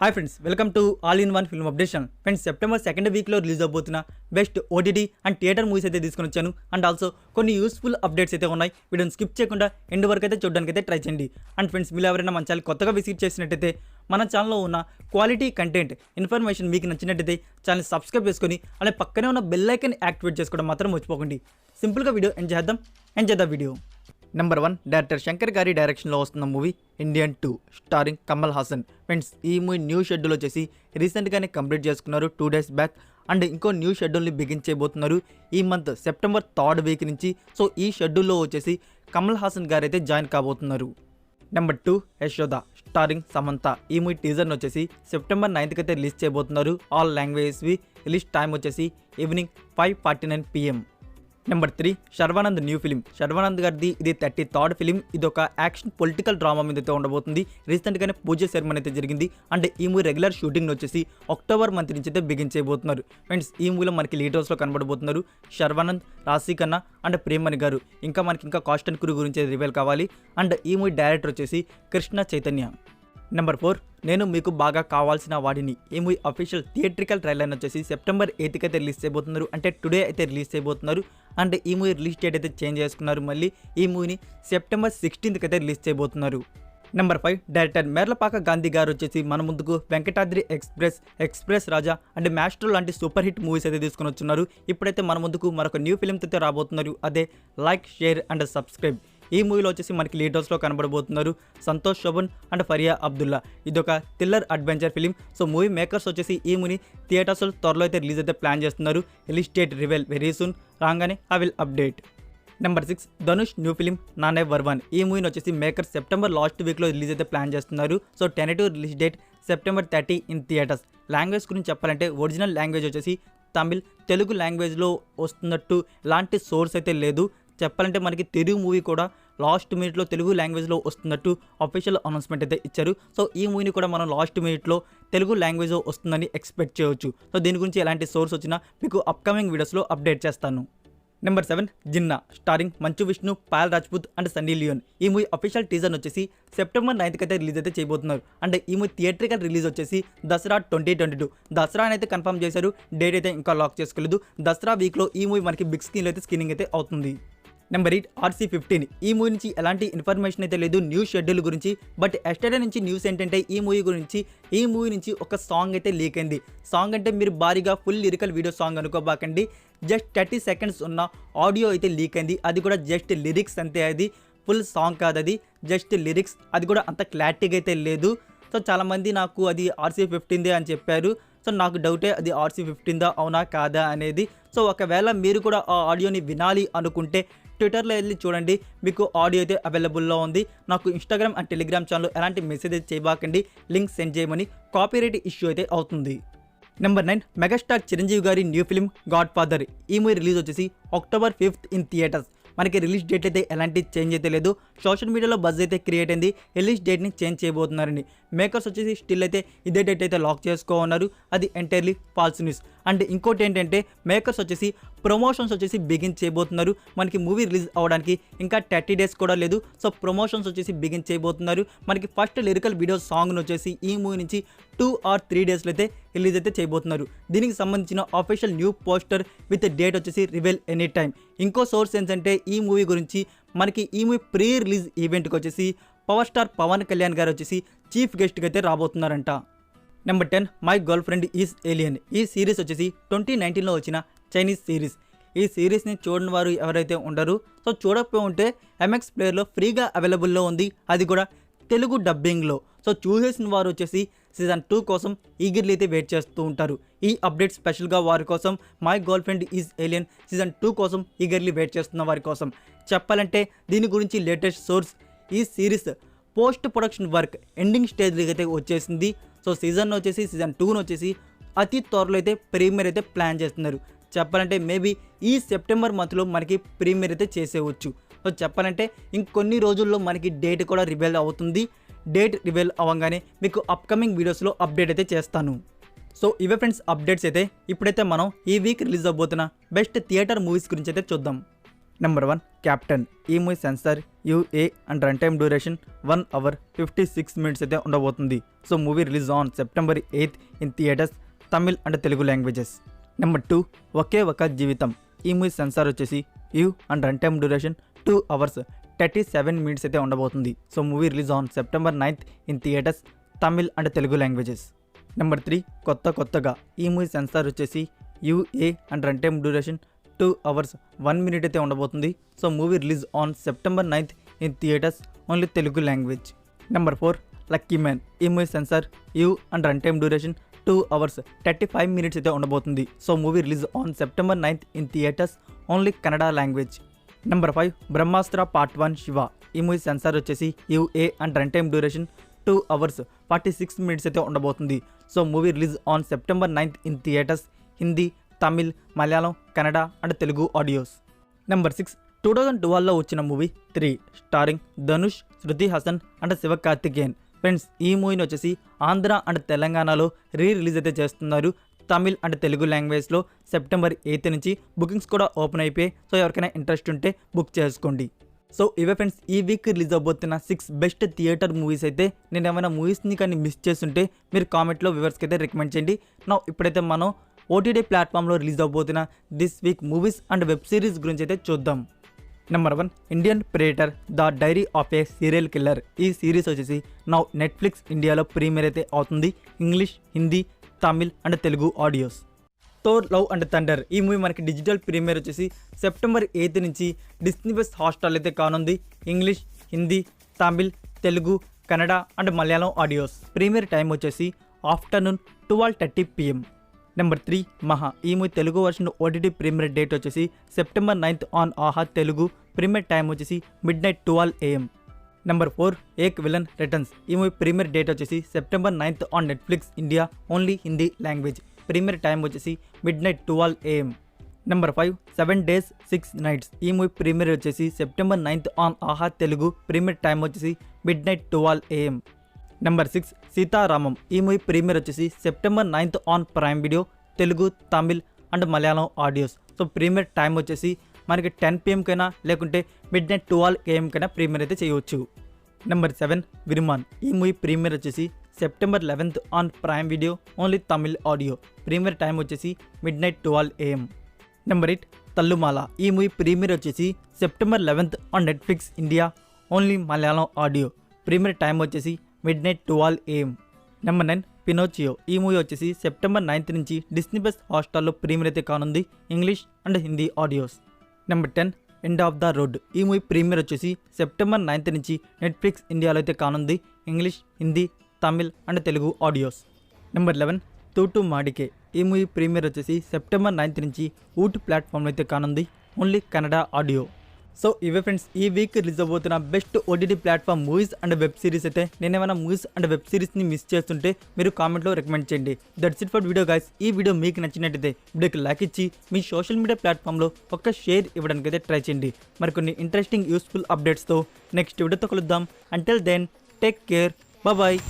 Hi friends, welcome to all in one film updation. Friends, September second వీక్లో release అవబోతున్న best OTT and theatre movies అయితే తీసుకొని వచ్చాను. And also కొన్ని useful updates అయితే ఉన్నాయి. వీడియోని స్కిప్ చేయకుండా ఎండ్ వరకు అయితే చూడడానికి అయితే ట్రై చేయండి. అండ్ ఫ్రెండ్స్, మీరు ఎవరైనా మన ఛానల్ కొత్తగా విజిట్ చేసినట్టయితే మన ఛానల్లో ఉన్న క్వాలిటీ కంటెంట్ ఇన్ఫర్మేషన్ మీకు నచ్చినట్టయితే ఛానల్ సబ్స్క్రైబ్ చేసుకొని అలాగే పక్కనే ఉన్న బెల్ ఐకాన్ యాక్టివేట్ చేసుకోవడం మాత్రం మర్చిపోకండి. సింపుల్గా వీడియో ఎంజాయ్ చేద్దాం వీడియో. నెంబర్ 1, డైరెక్టర్ శంకర్ గారి డైరెక్షన్లో వస్తున్న movie Indian 2 starring Kamal Haasan. Friends, ఈ మూవీ న్యూ షెడ్యూల్ వచ్చేసి రీసెంట్గానే కంప్లీట్ చేసుకున్నారు 2 days బ్యాక్. అండ్ ఇంకో న్యూ షెడ్యూల్ని బిగించబోతున్నారు ఈ మంత్ సెప్టెంబర్ 3rd వీక్ నుంచి. సో ఈ షెడ్యూల్లో వచ్చేసి కమల్ హాసన్ గారు అయితే జాయిన్ కాబోతున్నారు. Number 2, Yashoda starring Samantha. ఈ మూవీ టీజర్ని వచ్చేసి సెప్టెంబర్ 9th అయితే రిలీజ్ చేయబోతున్నారు. ఆల్ లాంగ్వేజెస్వి. రిలీజ్ టైం వచ్చేసి evening 5:49 PM. Number 3, Sharwanand new film. Sharwanand గారిది ఇది 33rd ఫిలిం. ఇది ఒక యాక్షన్ పొలిటికల్ డ్రామా మీద అయితే ఉండబోతుంది. రీసెంట్గానే పూజ సెరమనీ అయితే జరిగింది. అండ్ ఈ మూవీ రెగ్యులర్ షూటింగ్ వచ్చేసి అక్టోబర్ మంత్ నుంచి అయితే బిగించబోతున్నారు. ఫ్రెండ్స్, ఈ మూవీలో మనకి లీడ్ రోల్స్లో కనబడబోతున్నారు శర్వానంద్, రాశి ఖన్నా అండ్ ప్రేమణి గారు. ఇంకా కాస్ట్ అండ్ క్రూ గురించి రివీల్ కావాలి. అండ్ ఈ మూవీ డైరెక్టర్ వచ్చేసి కృష్ణ చైతన్య. నెంబర్ 4, నేను మీకు బాగా కావాల్సిన వాడిని. ఈ మూవీ అఫీషియల్ థియేట్రికల్ ట్రైలర్ వచ్చేసి సెప్టెంబర్ 8th అయితే రిలీజ్ చేయబోతున్నారు. అంటే టుడే అయితే రిలీజ్ చేయబోతున్నారు. అండ్ ఈ మూవీ రిలీజ్ డేట్ అయితే చేంజ్ చేసుకున్నారు. మళ్ళీ ఈ మూవీని సెప్టెంబర్ 16th అయితే రిలీజ్ చేయబోతున్నారు. నెంబర్ 5, డైరెక్టర్ మేర్లపాక గాంధీ గారు వచ్చేసి మన ముందుకు Venkatadri express Raja and master లాంటి సూపర్ హిట్ మూవీస్ అయితే తీసుకుని వచ్చున్నారు. ఇప్పుడైతే మన ముందుకు మరొక న్యూ ఫిలిం అయితే రాబోతున్నారు. అదే లైక్, షేర్ అండ్ సబ్స్క్రైబ్. ఈ మూవీలో వచ్చేసి మనకి లీడ్ రోల్స్లో కనబడబోతున్నారు సంతోష్ శోభన్ అండ్ ఫరియా అబ్దుల్లా. ఇది ఒక thriller adventure film. So movie makers వచ్చేసి ఈ మూవీని థియేటర్స్లో త్వరలో అయితే రిలీజ్ అయితే ప్లాన్ చేస్తున్నారు. Release date reveal very soon. రాగానే I will update. Number 6, Dhanush new film Naane Varuvan. ఈ మూవీని వచ్చేసి మేకర్స్ సెప్టెంబర్ లాస్ట్ వీక్లో రిలీజ్ అయితే ప్లాన్ చేస్తున్నారు. So tentative release date September 30 in theatres. Language గురించి చెప్పాలంటే ఒరిజినల్ లాంగ్వేజ్ వచ్చేసి తమిళ్, తెలుగు లాంగ్వేజ్లో వస్తున్నట్టు ఎలాంటి సోర్స్ అయితే లేదు. చెప్పాలంటే మనకి తెలుగు మూవీ కూడా లాస్ట్ మినిట్లో తెలుగు లాంగ్వేజ్లో వస్తున్నట్టు అఫీషియల్ అనౌన్స్మెంట్ అయితే ఇచ్చారు. సో ఈ మూవీని కూడా మనం లాస్ట్ మినిట్లో తెలుగు లాంగ్వేజ్లో వస్తుందని ఎక్స్పెక్ట్ చేయవచ్చు. సో దీని గురించి ఎలాంటి సోర్స్ వచ్చినా మీకు అప్కమింగ్ వీడియోస్లో అప్డేట్ చేస్తాను. Number 7, Jinnah starring Manchu Vishnu, Payal Rajput and Sunny Leone. ఈ మూవీ అఫీషియల్ టీజర్ వచ్చేసి సెప్టెంబర్ 9th అయితే రిలీజ్ అయితే చేయబోతున్నారు. అండ్ ఈ మూవీ థియేట్రికల్ రిలీజ్ వచ్చేసి దసరా 2022. దసరా అయితే కన్ఫర్మ్ చేశారు. డేట్ అయితే ఇంకా లాక్ చేసుకోలేదు. దసరా వీక్లో ఈ మూవీ మనకి బిగ్ స్క్రీన్లో అయితే స్క్రీనింగ్ అయితే అవుతుంది. Number 8, RC-15. ఈ మూవీ నుంచి ఎలాంటి ఇన్ఫర్మేషన్ అయితే లేదు న్యూ షెడ్యూల్ గురించి. బట్ ఎస్టర్డే నుంచి న్యూస్ ఏంటంటే ఈ మూవీ నుంచి ఒక సాంగ్ అయితే లీక్ అయింది. సాంగ్ అంటే మీరు భారీగా ఫుల్ లిరికల్ వీడియో సాంగ్ అనుకోబాకండి. జస్ట్ 30 seconds ఉన్న ఆడియో అయితే లీక్ అయింది. అది కూడా జస్ట్ లిరిక్స్ అంతే. అది ఫుల్ సాంగ్ కాదు, అది జస్ట్ లిరిక్స్. అది కూడా అంత క్లారిటీగా అయితే లేదు. సో చాలామంది నాకు అది RC-15 అని చెప్పారు. సో నాకు డౌటే అది RC-15 అవునా కాదా అనేది. సో ఒకవేళ మీరు కూడా ఆ ఆడియోని వినాలి అనుకుంటే ట్విట్టర్లో వెళ్ళి చూడండి, మీకు ఆడియో అయితే అవైలబుల్లో ఉంది. నాకు ఇన్స్టాగ్రామ్ అండ్ టెలిగ్రామ్ ఛానల్లో ఎలాంటి మెసేజ్ అయితే చేయబాకండి, లింక్ సెండ్ చేయమని. కాపీరైట్ ఇష్యూ అయితే అవుతుంది. నెంబర్ 9, మెగాస్టార్ చిరంజీవి గారి న్యూ ఫిలిం గాడ్ ఫాదర్. ఈ మూవీ రిలీజ్ వచ్చేసి October 5th ఇన్ థియేటర్స్. మనకి రిలీజ్ డేట్ అయితే ఎలాంటి చేంజ్ అయితే లేదు. సోషల్ మీడియాలో బజ్ అయితే క్రియేట్ అయింది. రిలీజ్ డేట్ని చేంజ్ చేయబోతున్నారండి. మేకర్స్ వచ్చేసి స్టిల్ అయితే ఇదే డేట్ అయితే లాక్ చేసుకోన్నారు. అది ఎంటైర్లీ ఫాల్స్ న్యూస్. అండ్ ఇంకోటి ఏంటంటే మేకర్స్ వచ్చేసి ప్రమోషన్స్ వచ్చేసి బిగిన్ చేయబోతున్నారు. మనకి మూవీ రిలీజ్ అవ్వడానికి ఇంకా 30 days కూడా లేదు. సో ప్రమోషన్స్ వచ్చేసి బిగిన్ చేయబోతున్నారు. మనకి ఫస్ట్ లిరికల్ వీడియో సాంగ్ను వచ్చేసి ఈ మూవీ నుంచి 2 or 3 daysలో అయితే రిలీజ్ అయితే చేయబోతున్నారు. దీనికి సంబంధించిన official new poster with date వచ్చేసి రివీల్ ఎనీ టైమ్. ఇంకో సోర్స్ ఏంటంటే ఈ మూవీ గురించి మనకి ఈ మూవీ ప్రీ రిలీజ్ ఈవెంట్కి వచ్చేసి పవర్ స్టార్ పవన్ కళ్యాణ్ గారు వచ్చేసి చీఫ్ గెస్ట్గా అయితే రాబోతున్నారంట. Number 10, my girlfriend is alien. ఈ సిరీస్ వచ్చేసి 2019లో వచ్చిన చైనీస్ సిరీస్. ఈ సిరీస్ని చూడని వారు ఎవరైతే ఉండరు. సో చూడకపోయి ఉంటే MX ప్లేయర్లో ఫ్రీగా అవైలబుల్లో ఉంది. అది కూడా తెలుగు డబ్బింగ్లో. సో చూసేసిన వారు వచ్చేసి సీజన్ 2 కోసం ఈగర్లీ అయితే వెయిట్ చేస్తూ ఉంటారు. ఈ అప్డేట్ స్పెషల్గా వారి కోసం, my girlfriend is alien season 2 కోసం ఈగర్లీ వెయిట్ చేస్తున్న వారి కోసం. చెప్పాలంటే దీని గురించి లేటెస్ట్ సోర్స్, ఈ series post production work ending స్టేజ్కి అయితే వచ్చేసింది. సో సీజన్ 2 వచ్చేసి అతి త్వరలో అయితే ప్రీమియర్ అయితే ప్లాన్ చేస్తున్నారు. చెప్పాలంటే మేబీ ఈ సెప్టెంబర్ మంత్లో మనకి ప్రీమియర్ అయితే చేసేవచ్చు. సో చెప్పాలంటే ఇంకొన్ని రోజుల్లో మనకి డేట్ కూడా రివీల్ అవుతుంది. డేట్ రివీల్ అవ్వగానే మీకు అప్కమింగ్ వీడియోస్లో అప్డేట్ అయితే చేస్తాను. సో ఇవే ఫ్రెండ్స్ అప్డేట్స్ అయితే. ఇప్పుడైతే మనం ఈ వీక్ రిలీజ్ అవబోతున్న బెస్ట్ థియేటర్ మూవీస్ గురించి అయితే చూద్దాం. Number 1 Captain. ఈ movie censor UA and run time duration 1 hour 56 minutes అయితే ఉండబోతుంది. So movie release on September 8th in theatres Tamil and Telugu languages. Number 2 Oke Oka Jeevitham. ఈ మూవీ సెన్సార్ వచ్చేసి U and run time duration 2 hours 37 minutes అయితే ఉండబోతుంది. So movie release on September 9th in theatres Tamil and Telugu languages. Number 3 కొత్తగా. ఈ movie censor వచ్చేసి UA and run time duration 2 hours 1 minute అయితే ఉండబోతుంది. So movie release on September 9th in theatres only Telugu language. Number 4 lucky man. ఈ movie censor U and run time duration 2 hours 35 minutes అయితే ఉండబోతుంది. So movie release on September 9th in theatres only Kannada language. Number 5 Brahmastra part 1 Shiva. ఈ movie censor వచ్చేసి UA and run time duration 2 hours 46 minutes అయితే ఉండబోతుంది. So movie release on September 9th in theatres Hindi, Tamil, Malayalam, Kannada and Telugu audios. Number 6 2012లో వచ్చిన movie 3 starring Dhanush, Shruti Haasan and Sivakarthikeyan. Friends ఈ మూవీని వచ్చేసి Andhra and తెలంగాణలో రిలీజ్ అయితే చేస్తున్నారు. తమిళ్ అండ్ తెలుగు లాంగ్వేజ్లో September 8th నుంచి బుకింగ్స్ కూడా ఓపెన్ అయిపోయాయి. సో ఎవరికైనా ఇంట్రెస్ట్ ఉంటే బుక్ చేసుకోండి. సో ఇవే ఫ్రెండ్స్ ఈ వీక్ రిలీజ్ అవబోతున్న 6 బెస్ట్ థియేటర్ మూవీస్ అయితే. నేను ఏమైనా మూవీస్ని కానీ మిస్ చేస్తుంటే మీరు కామెంట్లో వ్యూవర్స్కి అయితే రికమెండ్ చేయండి. ఇప్పుడైతే మనం ఓటీటీ ప్లాట్ఫామ్లో రిలీజ్ అవబోతున్న this week movies and web series గురించి అయితే చూద్దాం. Number 1 Indian predator the diary of a serial killer. ఈ సిరీస్ వచ్చేసి నెట్ఫ్లిక్స్ ఇండియాలో ప్రీమియర్ అయితే అవుతుంది. English, Hindi, Tamil and Telugu audios. Thor love and thunder. ఈ మూవీ మనకి డిజిటల్ ప్రీమియర్ వచ్చేసి September 8th నుంచి డిస్నీ ప్లస్ హాట్స్టార్ అయితే కానుంది. English, Hindi, Tamil, Telugu, Kannada and Malayalam audios. Premiere time వచ్చేసి ఆఫ్టర్నూన్ 12:30 PM. నెంబర్ 3 మహా. ఈ movie Telugu version OTT premiere date వచ్చేసి September 9th on Aha Telugu. Premiere time వచ్చేసి midnight 12 AM. Number 4 Ek villain returns. ఈ మూవీ ప్రీమియర్ డేట్ వచ్చేసి September 9th on Netflix India only Hindi language. Premiere time వచ్చేసి midnight 12 AM. Number 5 7 days 6 nights. ఈ movie premiere వచ్చేసి September 9th on Aha Telugu. Premiere time వచ్చేసి midnight 12 AM. Number 6 Sitaramam. ఈ movie premiere వచ్చేసి September 9th on prime video. Telugu, Tamil and Malayalam audios. So premier time వచ్చేసి మనకి 10 PM కైనా లేకుంటే midnight 12 AM కైనా ప్రీమియర్ అయితే చేయవచ్చు. నెంబర్ 7 విరుమాన్. ఈ మూవీ ప్రీమియర్ వచ్చేసి September 11th on prime video only Tamil audio. Premiere time వచ్చేసి midnight 12 AM. నెంబర్ 8 తల్లుమాల. ఈ మూవీ ప్రీమియర్ వచ్చేసి September 11th on Netflix India only Malayalam audio. Premiere time వచ్చేసి midnight 12 AM. Number 9 Pinocchio. ఈ movie వచ్చేసి September 9th నుంచి Disney plus హాట్స్టార్లో premier అయితే కానుంది. English and Hindi audios. Number 10 end of the road. ఈ movie premiere వచ్చేసి September 9th నుంచి Netflix ఇండియాలో అయితే కానుంది. English, Hindi, Tamil and Telugu audios. Number 11 తూటు మాడికే. ఈ మూవీ ప్రీమియర్ వచ్చేసి September 9th నుంచి ఊటీ ప్లాట్ఫామ్లో అయితే కానుంది. Only Kannada audio. సో ఇవే ఫ్రెండ్స్ ఈ వీక్ రిలీజ్ అవబోతున్న best OTT platform movies and web series అయితే. నేను ఏమైనా మూవీస్ అండ్ వెబ్ సిరీస్ని మిస్ చేస్తుంటే మీరు కామెంట్లో రికమెండ్ చేయండి. That's it for video guys. ఈ వీడియో మీకు నచ్చినట్టయితే వీడియోకి లైక్ ఇచ్చి మీ సోషల్ మీడియా ప్లాట్ఫామ్లో ఒక షేర్ ఇవ్వడానికి అయితే ట్రై చేయండి. మరికొన్ని ఇంట్రెస్టింగ్ యూస్ఫుల్ అప్డేట్స్తో నెక్స్ట్ వీడియోతో కలుద్దాం. Until then take care. Bye.